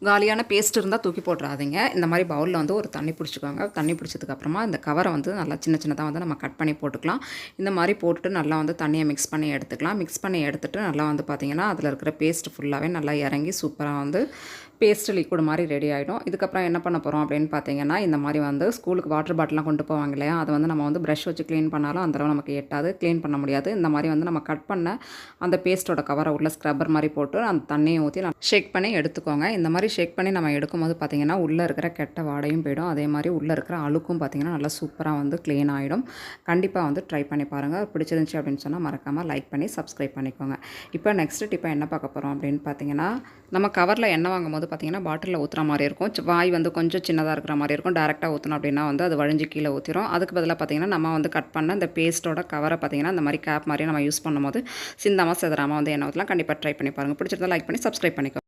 காலியான பேஸ்ட் இருந்தால் தூக்கி போட்டுறாதீங்க. இந்த மாதிரி பவுலில் வந்து ஒரு தண்ணி பிடிச்சிக்கோங்க. தண்ணி பிடிச்சதுக்கப்புறமா இந்த கவரை வந்து நல்லா சின்ன சின்னதாக வந்து நம்ம கட் பண்ணி போட்டுக்கலாம். இந்த மாதிரி போட்டுட்டு நல்லா வந்து தண்ணியை மிக்ஸ் பண்ணி எடுத்துக்கலாம். மிக்ஸ் பண்ணி எடுத்துகிட்டு நல்லா வந்து பார்த்திங்கன்னா அதில் இருக்கிற பேஸ்ட் ஃபுல்லாகவே நல்லா இறங்கி சூப்பராக வந்து பேஸ்ட் லிக்விட் மாதிரி ரெடி ஆகிடும். இதுக்கப்புறம் என்ன பண்ண போகிறோம் அப்படின்னு பார்த்தீங்கன்னா, இந்த மாதிரி வந்து ஸ்கூலுக்கு வாட்டர் பாட்டிலாம் கொண்டு போவாங்க இல்லையா, அதை வந்து நம்ம வந்து ப்ரஷ் வச்சு க்ளீன் பண்ணாலும் அந்தளவு நமக்கு எட்டாது, க்ளீன் பண்ண முடியாது. இந்த மாதிரி வந்து நம்ம கட் பண்ண அந்த பேஸ்ட்டோட கவரை உள்ள ஸ்க்ரப்பர் மாதிரி போட்டு அந்த தண்ணியை ஊற்றி ஷேக் பண்ணி எடுத்துக்கோங்க. இந்த மாதிரி ஷேக் பண்ணி நம்ம எடுக்கும்போது பார்த்திங்கன்னா உள்ளே இருக்கிற கெட்ட வாடையும் போயிடும். அதே மாதிரி உள்ளே இருக்கிற அழுக்கும் பார்த்திங்கன்னா நல்லா சூப்பராக வந்து க்ளீன் ஆகிடும். கண்டிப்பாக வந்து ட்ரை பண்ணி பாருங்கள். பிடிச்சிருந்துச்சி அப்படின்னு சொன்னால் மறக்காமல் லைக் பண்ணி சப்ஸ்கிரைப் பண்ணிக்கோங்க. இப்போ நெக்ஸ்ட் டிப்பை என்ன பார்க்க போகிறோம் அப்படின்னு பார்த்தீங்கன்னா, நம்ம கவரில் எண்ணெய் வாங்கும்போது பார்த்திங்கன்னா பாட்டிலில் ஊற்றுற மாதிரி இருக்கும். வாய் வந்து கொஞ்சம் சின்னதாக இருக்கிற மாதிரி இருக்கும். டேரெக்டாக ஊற்றணும் அப்படின்னா வந்து அது வழிஞ்சு கீழே ஊற்றிடும். அதுக்கு பதிலாக பார்த்திங்கன்னா நம்ம வந்து கட் பண்ண இந்த பேஸ்ட்டோட கவரை பார்த்திங்கன்னா இந்த மாதிரி கேப் மாதிரி நம்ம யூஸ் பண்ணும்போது சிந்தாமல் செதறாமல் வந்து எண்ணெய் ஊற்றலாம். கண்டிப்பாக ட்ரை பண்ணி பாருங்கள். பிடிச்சிருந்தா லைக் பண்ணி சப்ஸ்கிரைப் பண்ணிக்கோ.